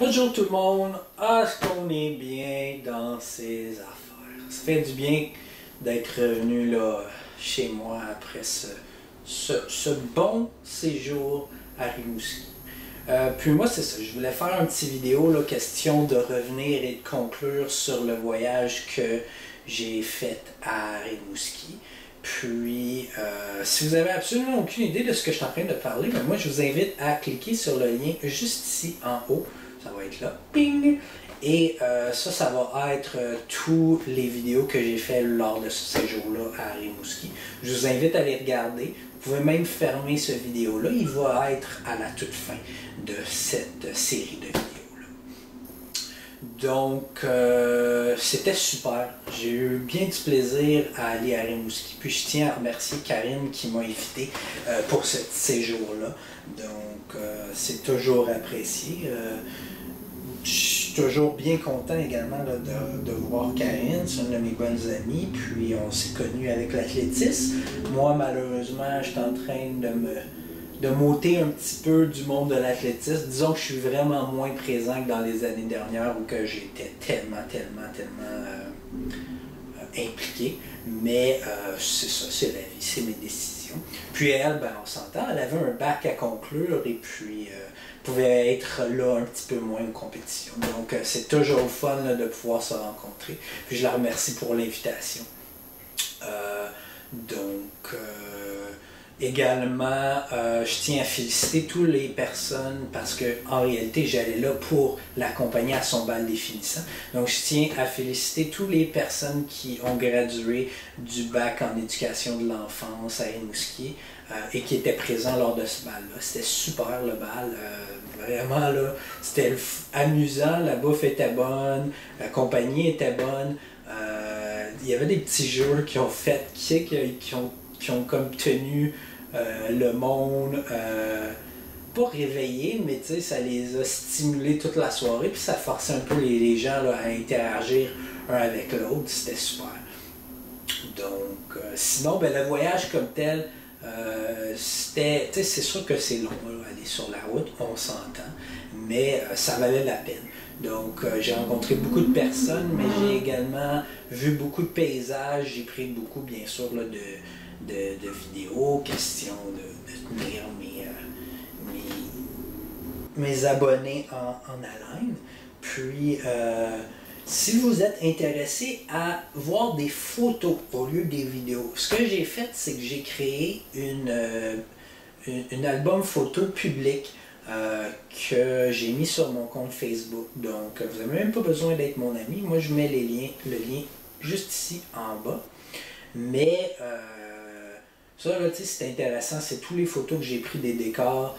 Bonjour tout le monde, est-ce qu'on est bien dans ces affaires? Ça fait du bien d'être revenu là chez moi après ce bon séjour à Rimouski. Puis moi c'est ça, je voulais faire une petite vidéo là, question de revenir et de conclure sur le voyage que j'ai fait à Rimouski. Puis, si vous avez absolument aucune idée de ce que je suis en train de parler, ben moi je vous invite à cliquer sur le lien juste ici en haut. Ça va être là. Ping! Et ça va être tous les vidéos que j'ai fait lors de ce séjour-là à Rimouski. Je vous invite à les regarder. Vous pouvez même fermer cette vidéo-là. Il va être à la toute fin de cette série de vidéos-là. Donc, c'était super. J'ai eu bien du plaisir à aller à Rimouski. Puis je tiens à remercier Karine qui m'a invité pour ce séjour-là. Donc, c'est toujours apprécié. Je suis toujours bien content également là, de voir Karine, c'est une de mes bonnes amies, puis on s'est connus avec l'athlétisme. Moi, malheureusement, je suis en train de m'ôter un petit peu du monde de l'athlétisme. Disons que je suis vraiment moins présent que dans les années dernières où que j'étais tellement impliqué. Mais c'est ça, c'est la vie, c'est mes décisions. Puis elle, ben, on s'entend, elle avait un bac à conclure et puis pouvait être là un petit peu moins en compétition. Donc c'est toujours le fun là, de pouvoir se rencontrer. Puis je la remercie pour l'invitation. Également, je tiens à féliciter toutes les personnes parce que en réalité, j'allais là pour l'accompagner à son bal des finissants. Donc, je tiens à féliciter toutes les personnes qui ont gradué du bac en éducation de l'enfance à Rimouski et qui étaient présents lors de ce bal-là. C'était super le bal, vraiment là, c'était amusant, la bouffe était bonne, la compagnie était bonne. Il y avait des petits jeux qui ont fait, qui ont comme tenu le monde, pas réveillé, mais tu sais, ça les a stimulés toute la soirée, puis ça forçait un peu les gens là, à interagir un avec l'autre, c'était super. Donc, sinon, ben, le voyage comme tel, c'était, tu sais, c'est sûr que c'est long, là, aller sur la route, on s'entend, mais ça valait la peine. Donc, j'ai rencontré beaucoup de personnes, mais j'ai également vu beaucoup de paysages, j'ai pris beaucoup, bien sûr, là, de vidéos, question de tenir mes abonnés en haleine. Puis, si vous êtes intéressé à voir des photos au lieu des vidéos, ce que j'ai fait, c'est que j'ai créé une album photo public que j'ai mis sur mon compte Facebook. Donc, vous n'avez même pas besoin d'être mon ami. Moi, je mets le lien juste ici en bas. Mais ça, là, c'est intéressant. C'est tous les photos que j'ai pris des décors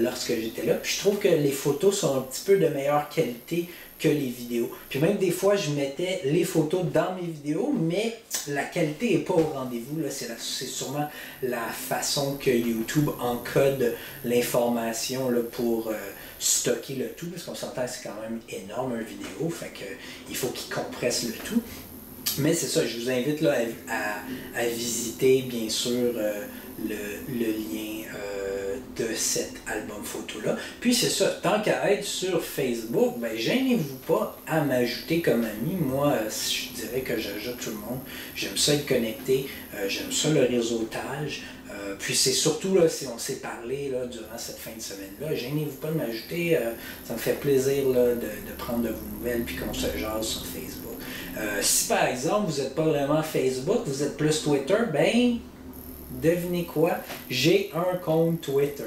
lorsque j'étais là. Puis je trouve que les photos sont un petit peu de meilleure qualité que les vidéos. Puis même des fois, je mettais les photos dans mes vidéos, mais la qualité n'est pas au rendez-vous. C'est sûrement la façon que YouTube encode l'information pour stocker le tout, parce qu'on s'entend c'est quand même énorme une vidéo, fait que il faut qu'il compresse le tout. Mais c'est ça, je vous invite là, à visiter bien sûr le lien de cet album photo-là. Puis c'est ça, tant qu'à être sur Facebook, ben gênez-vous pas à m'ajouter comme ami. Moi, je dirais que j'ajoute tout le monde. J'aime ça être connecté, j'aime ça le réseautage. Puis c'est surtout, là, si on s'est parlé là, durant cette fin de semaine-là, gênez-vous pas de m'ajouter. Ça me fait plaisir là, de prendre de vos nouvelles puis qu'on se jase sur Facebook. Si par exemple vous n'êtes pas vraiment Facebook, vous êtes plus Twitter, ben devinez quoi? J'ai un compte Twitter.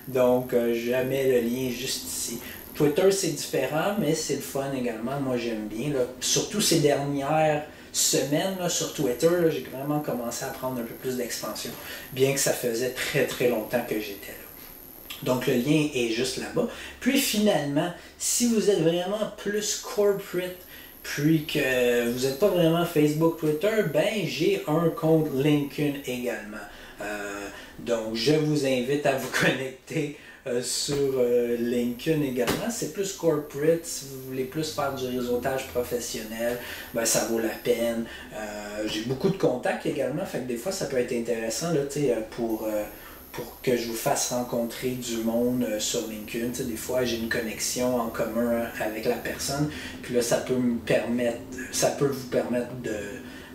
Donc je mets le lien juste ici. Twitter c'est différent, mais c'est le fun également. Moi j'aime bien. Là. Surtout ces dernières semaines là, sur Twitter, j'ai vraiment commencé à prendre un peu plus d'expansion. Bien que ça faisait très longtemps que j'étais là. Donc le lien est juste là-bas. Puis finalement, si vous êtes vraiment plus corporate, puis que vous n'êtes pas vraiment Facebook, Twitter, ben j'ai un compte LinkedIn également. Donc je vous invite à vous connecter sur LinkedIn également. C'est plus corporate, si vous voulez plus faire du réseautage professionnel, ben ça vaut la peine. J'ai beaucoup de contacts également, fait que des fois ça peut être intéressant là, pour pour que je vous fasse rencontrer du monde sur LinkedIn. Tu sais, des fois, j'ai une connexion en commun avec la personne, puis là, ça peut vous permettre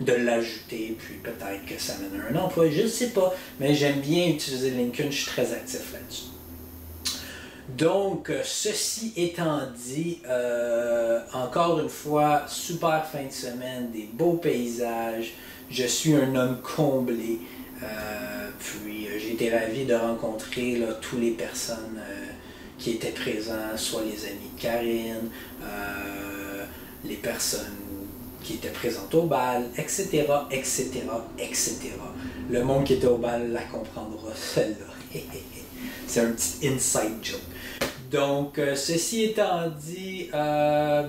de l'ajouter, puis peut-être que ça mène à un emploi, je ne sais pas, mais j'aime bien utiliser LinkedIn, je suis très actif là-dessus. Donc, ceci étant dit, encore une fois, super fin de semaine, des beaux paysages, je suis un homme comblé, puis j'ai été ravi de rencontrer là, toutes les personnes qui étaient présentes, soit les amis de Karine, les personnes qui étaient présentes au bal, etc., etc., etc. Le monde qui était au bal la comprendra, celle-là. C'est un petit inside joke. Donc, ceci étant dit,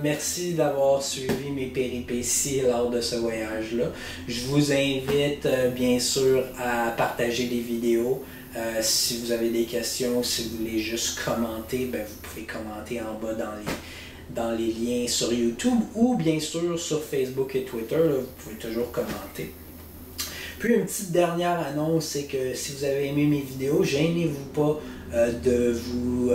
merci d'avoir suivi mes péripéties lors de ce voyage-là. Je vous invite, bien sûr, à partager les vidéos. Si vous avez des questions, si vous voulez juste commenter, ben, vous pouvez commenter en bas dans les liens sur YouTube ou bien sûr sur Facebook et Twitter. Là, vous pouvez toujours commenter. Puis une petite dernière annonce, c'est que si vous avez aimé mes vidéos, gênez-vous pas de vous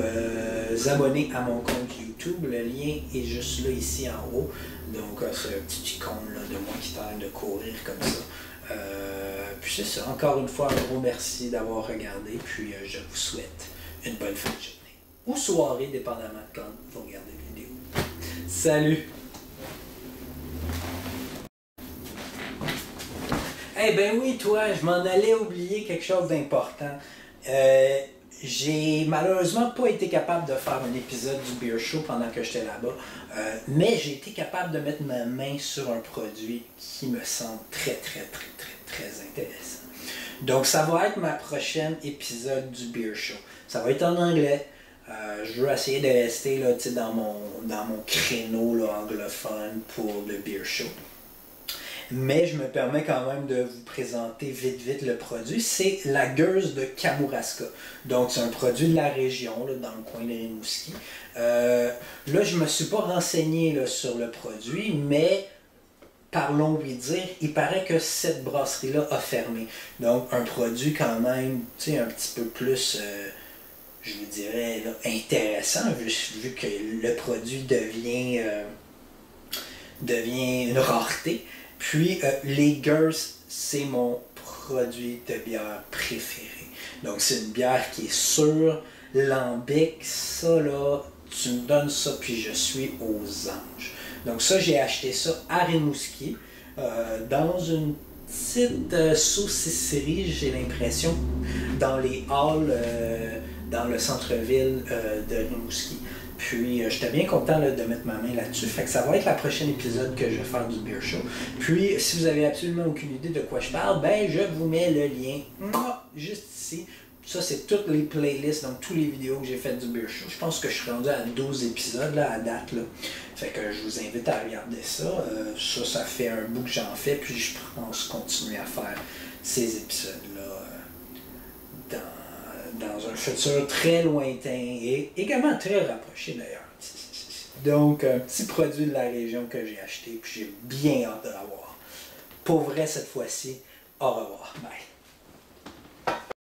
abonner à mon compte YouTube. Le lien est juste là, ici en haut. Donc c'est un petit icône là, de moi qui tente de courir comme ça. Puis c'est ça. Encore une fois, un gros merci d'avoir regardé. Puis je vous souhaite une bonne fin de journée. Ou soirée, dépendamment de quand vous regardez la vidéo. Salut! Eh ben oui, toi, je m'en allais oublier quelque chose d'important. J'ai malheureusement pas été capable de faire un épisode du Beer Show pendant que j'étais là-bas, mais j'ai été capable de mettre ma main sur un produit qui me semble très intéressant. Donc ça va être ma prochaine épisode du Beer Show. Ça va être en anglais. Je veux essayer de rester là, dans mon créneau là, anglophone pour le Beer Show. Mais je me permets quand même de vous présenter vite le produit. C'est la gueuse de Kamouraska. Donc c'est un produit de la région, là, dans le coin de Rimouski. Là, je ne me suis pas renseigné là, sur le produit, mais parlons lui dire, il paraît que cette brasserie-là a fermé. Donc un produit quand même, tu sais, un petit peu plus, je vous dirais, là, intéressant, vu que le produit devient une rareté. Puis, les Gers, c'est mon produit de bière préféré. Donc, c'est une bière qui est sûre, lambic. Ça, là, tu me donnes ça, puis je suis aux anges. Donc, ça, j'ai acheté ça à Rimouski, dans une petite saucisserie, j'ai l'impression, dans les halls, dans le centre-ville de Rimouski. Puis, j'étais bien content là, de mettre ma main là-dessus. Fait que ça va être la prochaine épisode que je vais faire du Beer Show. Puis, si vous avez absolument aucune idée de quoi je parle, ben, je vous mets le lien juste ici. Ça, c'est toutes les playlists, donc toutes les vidéos que j'ai faites du Beer Show. Je pense que je suis rendu à 12 épisodes là, à date. Là. Fait que je vous invite à regarder ça. Ça fait un bout que j'en fais, puis je pense continuer à faire ces épisodes-là dans un futur très lointain et également très rapproché d'ailleurs. Donc, un petit produit de la région que j'ai acheté, puis j'ai bien hâte de l'avoir. Pour vrai, cette fois-ci, au revoir. Bye.